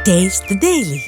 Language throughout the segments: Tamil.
Taste the Daily.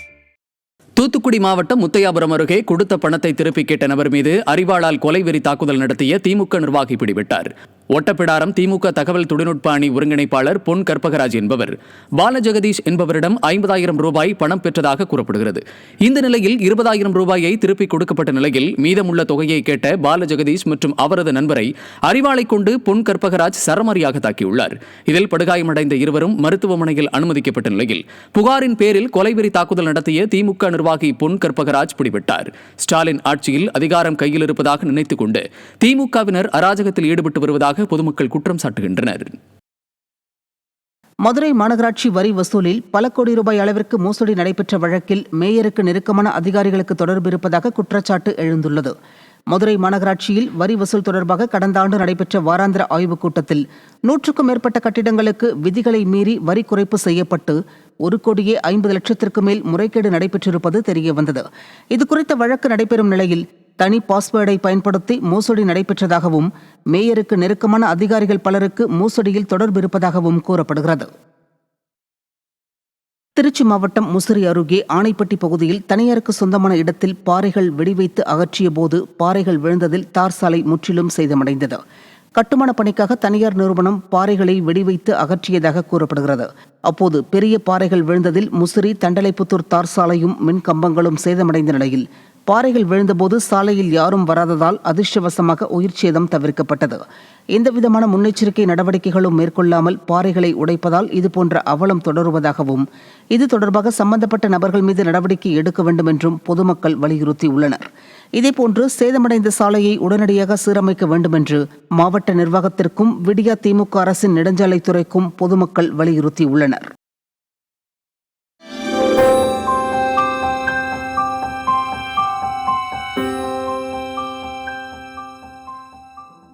தூத்துக்குடி மாவட்டம் முத்தையாபுரம் அருகே கொடுத்த பணத்தை திருப்பி கேட்ட நபர் மீது அரிவாளால் கொலைவெறி தாக்குதல் நடத்திய திமுக நிர்வாகி பிடிபட்டார். ஒட்டப்பிடாரம் திமுக தகவல் தொழில்நுட்ப அணி ஒருங்கிணைப்பாளர் பொன் கற்பகராஜ் என்பவர் பாலஜெகதீஷ் என்பவரிடம் 50,000 ரூபாய் பணம் பெற்றதாக கூறப்படுகிறது. இந்த நிலையில் 20,000 ரூபாயை திருப்பிக் கொடுக்கப்பட்ட நிலையில் மீதமுள்ள தொகையை கேட்ட பாலஜெகதீஷ் மற்றும் அவரது நண்பரை அரிவாளை கொண்டு பொன் கற்பகராஜ் சரமாரியாக தாக்கியுள்ளார். இதில் படுகாயமடைந்த இருவரும் மருத்துவமனையில் அனுமதிக்கப்பட்ட நிலையில் புகாரின் பேரில் கொலைவெறி தாக்குதல் நடத்திய திமுக நிர்வாகி பொன் கற்பகராஜ் பிடிபட்டார். ஸ்டாலின் ஆட்சியில் அதிகாரம் கையில் இருப்பதாக நினைத்துக் கொண்டு திமுகவினர் அராஜகத்தில் ஈடுபட்டு வருவதாக பொதுமக்கள் குற்றம் சாட்டுகின்றனர். மதுரை மாநகராட்சி வரி வசூலில் பல கோடி ரூபாய் அளவிற்கு மோசடி நடைபெற்ற வழக்கில் மேயருக்கு நெருக்கமான அதிகாரிகளுக்கு தொடர்பு இருப்பதாக குற்றச்சாட்டு எழுந்துள்ளது. மதுரை மாநகராட்சியில் வரி வசூல் தொடர்பாக கடந்த ஆண்டு நடைபெற்ற வாராந்திர ஆய்வுக் கூட்டத்தில் 100க்கும் மேற்பட்ட கட்டிடங்களுக்கு விதிகளை மீறி வரி குறைப்பு செய்யப்பட்டு 1,50,00,000 மேல் முறைகேடு நடைபெற்றிருப்பது தெரியவந்தது. இதுகுறித்த வழக்கு நடைபெறும் நிலையில் தனி பாஸ்வேர்டை பயன்படுத்தி மோசடி நடைபெற்றதாகவும் மேயருக்கு நெருக்கமான அதிகாரிகள் பலருக்கு மோசடியில் தொடர்பு இருப்பதாகவும் கூறப்படுகிறது. திருச்சி மாவட்டம் முசிறி அருகே ஆணைப்பட்டி பகுதியில் தனியாருக்கு சொந்தமான இடத்தில் பாறைகள் வெடிவைத்து அகற்றிய போது பாறைகள் விழுந்ததில் தார் சாலை முற்றிலும் சேதமடைந்தது. கட்டுமான பணிக்காக தனியார் நிறுவனம் பாறைகளை வெடிவைத்து அகற்றியதாக கூறப்படுகிறது. அப்போது பெரிய பாறைகள் விழுந்ததில் முசிறி தண்டலைப்புத்தூர் தார் சாலையும் மின் கம்பங்களும் சேதமடைந்த நிலையில் பாறைகள் விழுந்தபோது சாலையில் யாரும் வராததால் அதிர்ஷ்டவசமாக உயிர் சேதம் தவிர்க்கப்பட்டது. எந்தவிதமான முன்னெச்சரிக்கை நடவடிக்கைகளும் மேற்கொள்ளாமல் பாறைகளை உடைப்பதால் இதுபோன்ற அவலம் தொடருவதாகவும் இது தொடர்பாக சம்பந்தப்பட்ட நபர்கள் மீது நடவடிக்கை எடுக்க வேண்டும் என்றும் பொதுமக்கள் வலியுறுத்தியுள்ளனர். இதேபோன்று சேதமடைந்த சாலையை உடனடியாக சீரமைக்க வேண்டும் என்று மாவட்ட நிர்வாகத்திற்கும் விடியா திமுக அரசின் நெடுஞ்சாலைத்துறைக்கும் பொதுமக்கள் வலியுறுத்தியுள்ளனர்.